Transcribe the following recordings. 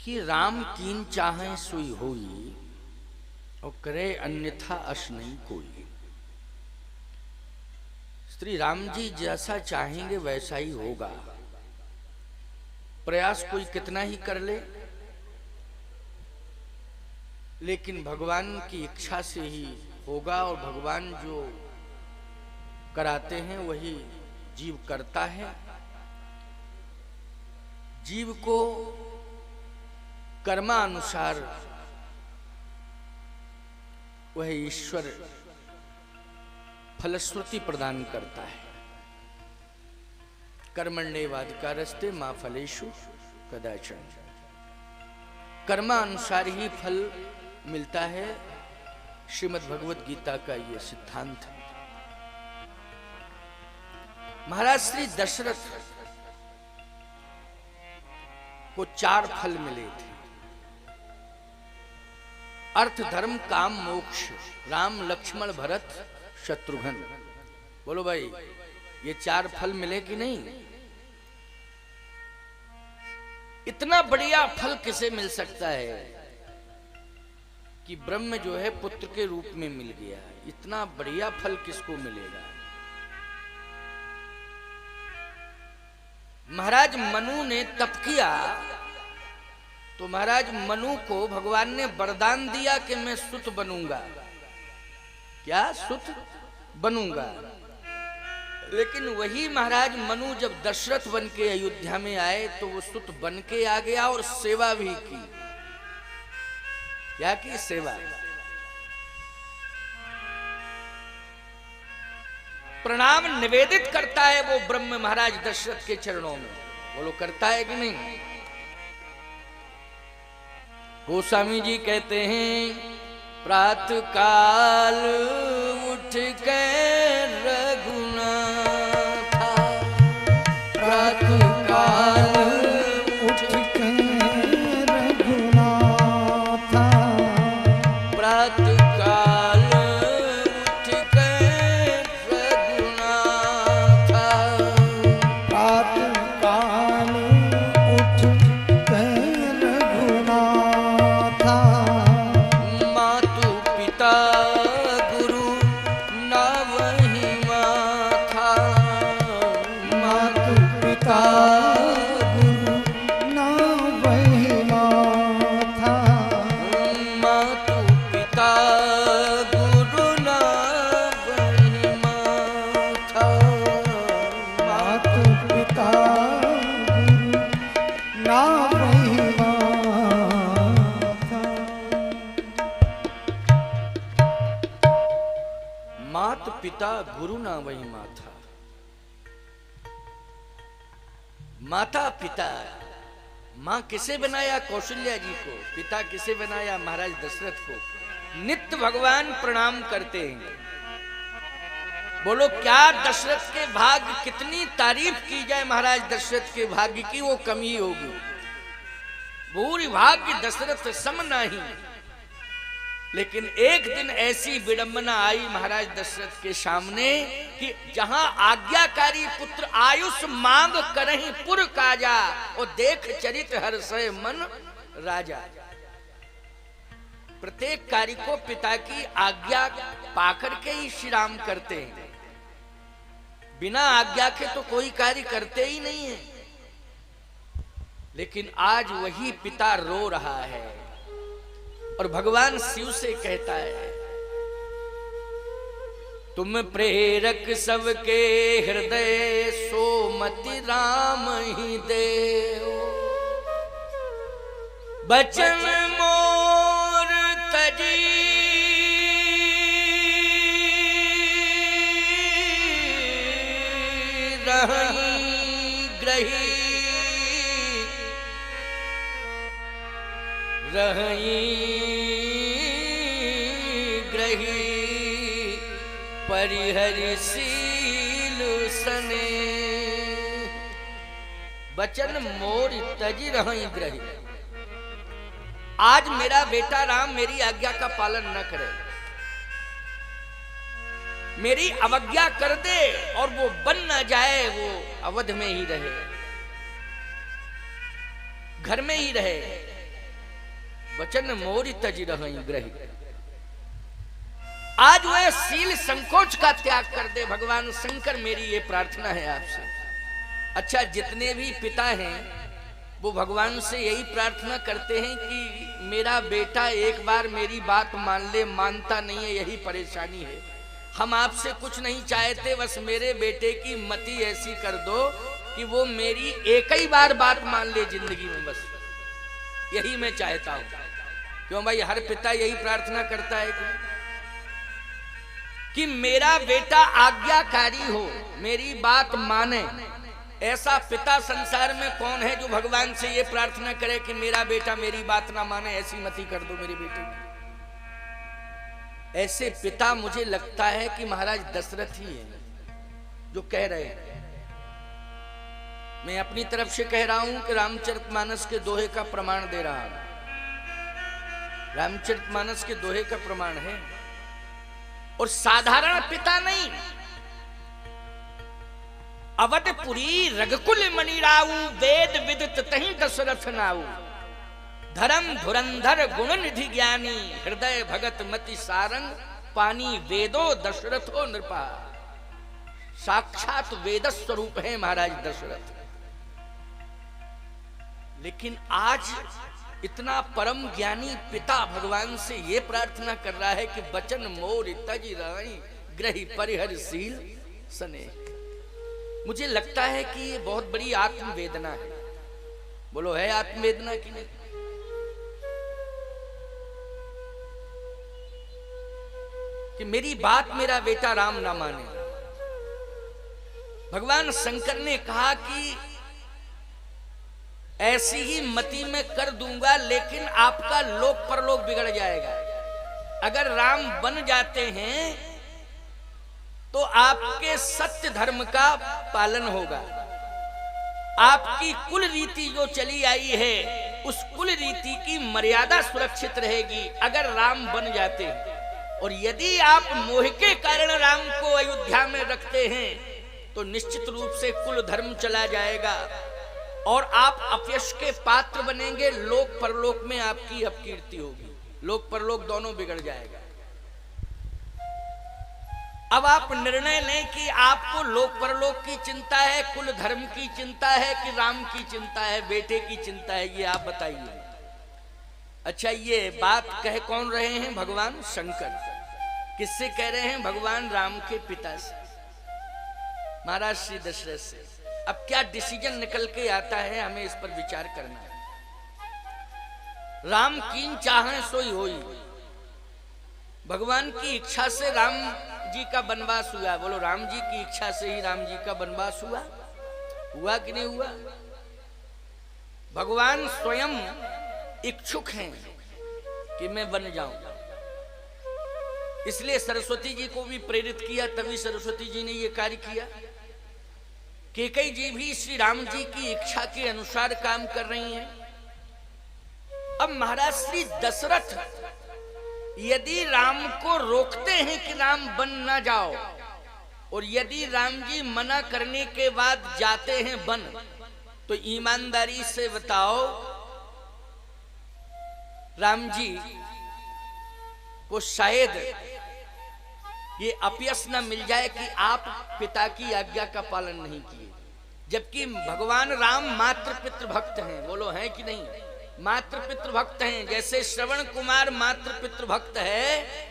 कि राम कीन चाहें सोई होई और करे अन्यथा अस नहीं कोई। श्री राम जी जैसा चाहेंगे वैसा ही होगा। प्रयास कोई कितना ही कर ले, लेकिन भगवान की इच्छा से ही होगा। और भगवान जो कराते हैं वही जीव करता है। जीव को कर्मानुसार वह ईश्वर फलश्रुति प्रदान करता है। कर्मण्येवाधिकारस्ते मा फलेषु कदाचन। कर्मानुसार ही फल मिलता है। श्रीमद् भगवत गीता का यह सिद्धांत है। महाराज श्री दशरथ को 4 फल मिले थे। अर्थ, धर्म, काम, मोक्ष। राम, लक्ष्मण, भरत, शत्रुघ्न। बोलो भाई, ये 4 फल मिले कि नहीं? इतना बढ़िया फल किसे मिल सकता है कि ब्रह्म जो है पुत्र के रूप में मिल गया। इतना बढ़िया फल किसको मिलेगा? महाराज मनु ने तप किया तो महाराज मनु को भगवान ने वरदान दिया कि मैं सुत बनूंगा। क्या? सुत बनूंगा। लेकिन वही महाराज मनु जब दशरथ बन के अयोध्या में आए तो वो सुत बन के आ गया और सेवा भी की। क्या की? सेवा। प्रणाम निवेदित करता है वो ब्रह्म महाराज दशरथ के चरणों में। बोलो, करता है कि नहीं? गोस्वामी जी कहते हैं, प्रातः काल उठ के रघुनाथा, प्रातः काल उठ के रघुनाथा, प्रातः काल उठ के रघुनाथा, प्रातः काल उठ के रघुनाथा, मातु पिता गुरु ना वही माथा, मातु पिता गुरु ना वही माथा, मातु पिता गुरु ना वही माथा, मातु पिता गुरु ना वही माथा। मात पिता गुरु ना वही माथा। माता पिता, मां किसे बनाया? कौशल्या जी को। पिता किसे बनाया? महाराज दशरथ को। नित्य भगवान प्रणाम करते हैं। बोलो, क्या दशरथ के भाग्य, कितनी तारीफ की जाए महाराज दशरथ के भाग्य की वो कमी होगी। भूरि भाग्य दशरथ सम नहीं। लेकिन एक दिन ऐसी विडंबना आई महाराज दशरथ के सामने कि जहां आज्ञाकारी पुत्र आयुष मांग करहि पुर काजा, और देख चरित हर्षय मन राजा। प्रत्येक कार्य को पिता की आज्ञा पाकर के ही श्री राम करते हैं। बिना आज्ञा के तो कोई कार्य करते ही नहीं है। लेकिन आज वही पिता रो रहा है और भगवान शिव से कहता है, तुम प्रेरक सबके हृदय, सोमति राम ही देव। बचन मोर तजी रही ग्रही, रही ग्रही परिहरिशील सने। बचन मोर तजी रही ग्रही। आज मेरा बेटा राम मेरी आज्ञा का पालन न करे, मेरी अवज्ञा कर दे और वो बन न जाए, वो अवध में ही रहे, घर में ही रहे, वचन मोर तज रही ग्रही। आज वह सील संकोच का त्याग कर दे। भगवान शंकर मेरी ये प्रार्थना है आपसे। अच्छा, जितने भी पिता हैं वो भगवान से यही प्रार्थना करते हैं कि मेरा बेटा एक बार मेरी बात मान ले, मानता नहीं है, यही परेशानी है। हम आपसे कुछ नहीं चाहते, बस मेरे बेटे की मति ऐसी कर दो कि वो मेरी एक ही बार बात मान ले जिंदगी में, बस यही मैं चाहता हूं। क्यों भाई, हर पिता यही प्रार्थना करता है कि मेरा बेटा आज्ञाकारी हो, मेरी बात माने। ऐसा पिता संसार में कौन है जो भगवान से ये प्रार्थना करे कि मेरा बेटा मेरी बात ना माने, ऐसी मति कर दो मेरे बेटे की। ऐसे पिता मुझे लगता है कि महाराज दशरथ ही है जो कह रहे हैं। मैं अपनी तरफ से कह रहा हूं कि रामचरितमानस के दोहे का प्रमाण दे रहा हूं। रामचरितमानस के दोहे का प्रमाण है, और साधारण पिता नहीं। अवधपुरी रघुकुल मणिराऊ, वेद विदित तहीं दशरथ नाऊ। धर्म धुरंधर गुण निधि ज्ञानी, हृदय भगत मति सारंग। पानी वेदो दशरथो नृपा। साक्षात वेद स्वरूप है महाराज दशरथ। लेकिन आज इतना परम ज्ञानी पिता भगवान से ये प्रार्थना कर रहा है कि बचन मोर तज रही ग्रही परिहर सील सने। मुझे लगता है कि ये बहुत बड़ी आत्मवेदना है। बोलो, है आत्मवेदना की नहीं? कि मेरी बात मेरा बेटा राम ना माने। भगवान शंकर ने कहा कि ऐसी ही मति में कर दूंगा, लेकिन आपका लोक परलोक बिगड़ जाएगा। अगर राम बन जाते हैं तो आपके सत्य धर्म का पालन होगा। आपकी कुल रीति जो चली आई है, उस कुल रीति की मर्यादा सुरक्षित रहेगी अगर राम बन जाते हैं। और यदि आप मोह के कारण राम को अयोध्या में रखते हैं तो निश्चित रूप से कुल धर्म चला जाएगा और आप अपयश के पात्र बनेंगे। लोक परलोक में आपकी अपकीर्ति होगी, लोक परलोक दोनों बिगड़ जाएगा। अब आप निर्णय लें कि आपको लोक परलोक की चिंता है, कुल धर्म की चिंता है, कि राम की चिंता है, बेटे की चिंता है, ये आप बताइए। अच्छा, ये बात कह कौन रहे हैं? भगवान शंकर। किससे कह रहे हैं? भगवान राम के पिता से, महाराज श्री दशरथ से। अब क्या डिसीजन निकल के आता है, हमें इस पर विचार करना है। राम कीन चाहें सोई होई। भगवान की इच्छा से राम जी का वनवास हुआ। बोलो, राम जी की इच्छा से ही राम जी का वनवास हुआ? हुआ कि नहीं हुआ? भगवान स्वयं इच्छुक हैं कि मैं वन जाऊं, इसलिए सरस्वती जी को भी प्रेरित किया, तभी सरस्वती जी ने यह कार्य किया। कैकेयी जी भी श्री राम जी की इच्छा के अनुसार काम कर रही हैं। अब महाराज श्री दशरथ यदि राम को रोकते हैं कि राम बन ना जाओ, और यदि राम जी मना करने के बाद जाते हैं वन, तो ईमानदारी से बताओ, राम जी को शायद ये अपयश न मिल जाए कि आप पिता की आज्ञा का पालन नहीं किए। जबकि भगवान राम मातृ पितृ भक्त हैं। बोलो, हैं कि नहीं? मातृ पितृ भक्त हैं। जैसे श्रवण कुमार मातृ पितृ भक्त है,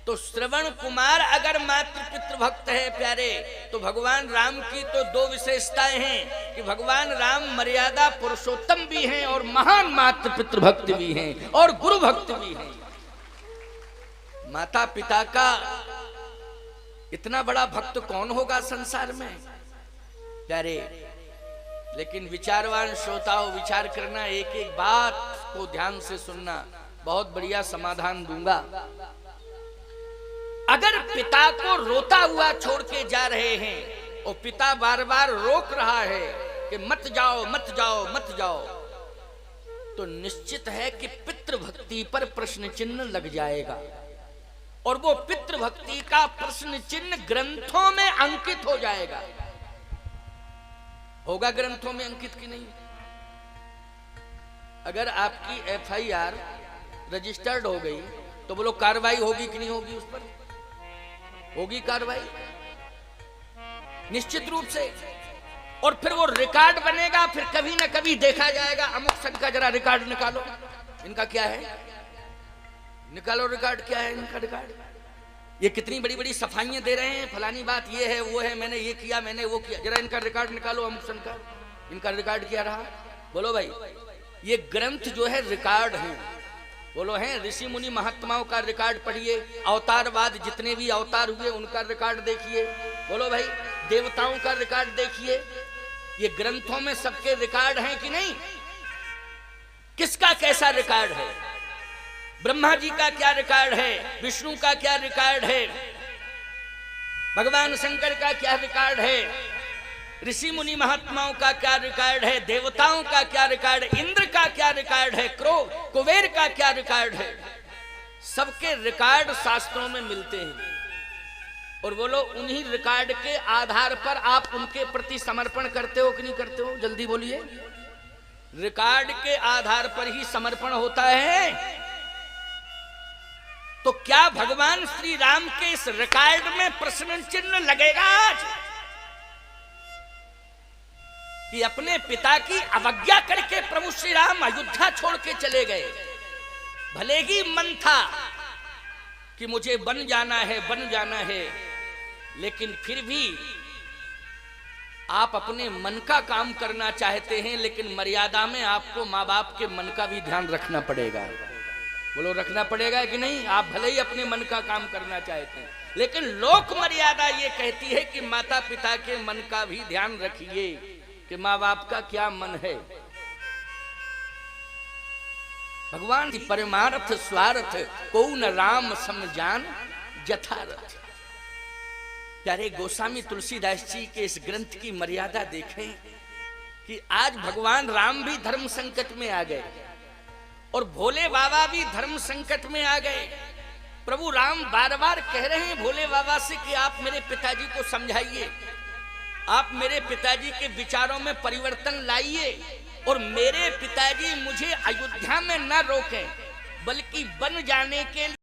तो श्रवण कुमार अगर मातृ पितृ भक्त है प्यारे, तो भगवान राम की तो दो विशेषताएं हैं कि भगवान राम मर्यादा पुरुषोत्तम भी हैं और महान मातृ पितृ भक्त भी हैं और गुरु भक्त भी हैं। माता पिता का इतना बड़ा भक्त कौन होगा संसार में प्यारे। लेकिन विचारवान श्रोताओं, विचार करना, एक एक बात को ध्यान से सुनना, बहुत बढ़िया समाधान दूंगा। अगर पिता को रोता हुआ छोड़ के जा रहे हैं और पिता बार बार रोक रहा है कि मत जाओ मत जाओ मत जाओ, तो निश्चित है कि पितृभक्ति पर प्रश्न चिन्ह लग जाएगा। और वो पितृभक्ति का प्रश्न चिन्ह ग्रंथों में अंकित हो जाएगा। होगा ग्रंथों में अंकित कि नहीं? अगर आपकी FIR रजिस्टर्ड हो गई, तो बोलो कार्रवाई होगी कि नहीं होगी? उस पर होगी कार्रवाई निश्चित रूप से। और फिर वो रिकॉर्ड बनेगा, फिर कभी ना कभी देखा जाएगा, अमुक संघ का जरा रिकॉर्ड निकालो, इनका क्या है, निकालो रिकॉर्ड, क्या है इनका रिकॉर्ड, ये कितनी बड़ी बड़ी सफाइयां दे रहे हैं, फलानी बात ये है वो है, मैंने ये किया मैंने वो किया, जरा इनका रिकॉर्ड निकालो अमुक संघ का, इनका रिकॉर्ड क्या रहा? बोलो भाई, ये ग्रंथ जो है रिकॉर्ड है, बोलो हैं, ऋषि मुनि महात्माओं का रिकॉर्ड पढ़िए, अवतारवाद जितने भी अवतार हुए उनका रिकॉर्ड देखिए, बोलो भाई, देवताओं का रिकॉर्ड देखिए, ये ग्रंथों में सबके रिकॉर्ड हैं कि नहीं? किसका कैसा रिकॉर्ड है? ब्रह्मा जी का क्या रिकॉर्ड है, विष्णु का क्या रिकॉर्ड है, भगवान शंकर का क्या रिकॉर्ड है, ऋषि मुनि महात्माओं का क्या रिकॉर्ड है, देवताओं का क्या रिकॉर्ड है, इंद्र का क्या रिकॉर्ड है, कुबेर का क्या रिकॉर्ड है, सबके रिकॉर्ड शास्त्रों में मिलते हैं। और बोलो, उन्हीं रिकॉर्ड के आधार पर आप उनके प्रति समर्पण करते हो कि नहीं करते हो? जल्दी बोलिए। रिकॉर्ड के आधार पर ही समर्पण होता है। तो क्या भगवान श्री राम के इस रिकॉर्ड में प्रश्न चिन्ह लगेगा आज कि अपने पिता की अवज्ञा करके प्रभु श्री राम अयोध्या छोड़ के चले गए? भले ही मन था कि मुझे बन जाना है, लेकिन फिर भी आप अपने मन का काम करना चाहते हैं, लेकिन मर्यादा में आपको माँ बाप के मन का भी ध्यान रखना पड़ेगा। बोलो, रखना पड़ेगा कि नहीं? आप भले ही अपने मन का काम करना चाहते हैं, लेकिन लोक मर्यादा ये कहती है कि माता पिता के मन का भी ध्यान रखिए कि माँ बाप का क्या मन है। भगवान की परमार्थ स्वार्थ को न राम समझान जथारथ। प्यारे गोस्वामी तुलसीदास जी के इस ग्रंथ की मर्यादा देखें कि आज भगवान राम भी धर्म संकट में आ गए और भोले बाबा भी धर्म संकट में आ गए। प्रभु राम बार बार कह रहे हैं भोले बाबा से कि आप मेरे पिताजी को समझाइए, आप मेरे पिताजी के विचारों में परिवर्तन लाइए और मेरे पिताजी मुझे अयोध्या में न रोकें, बल्कि बन जाने के लिए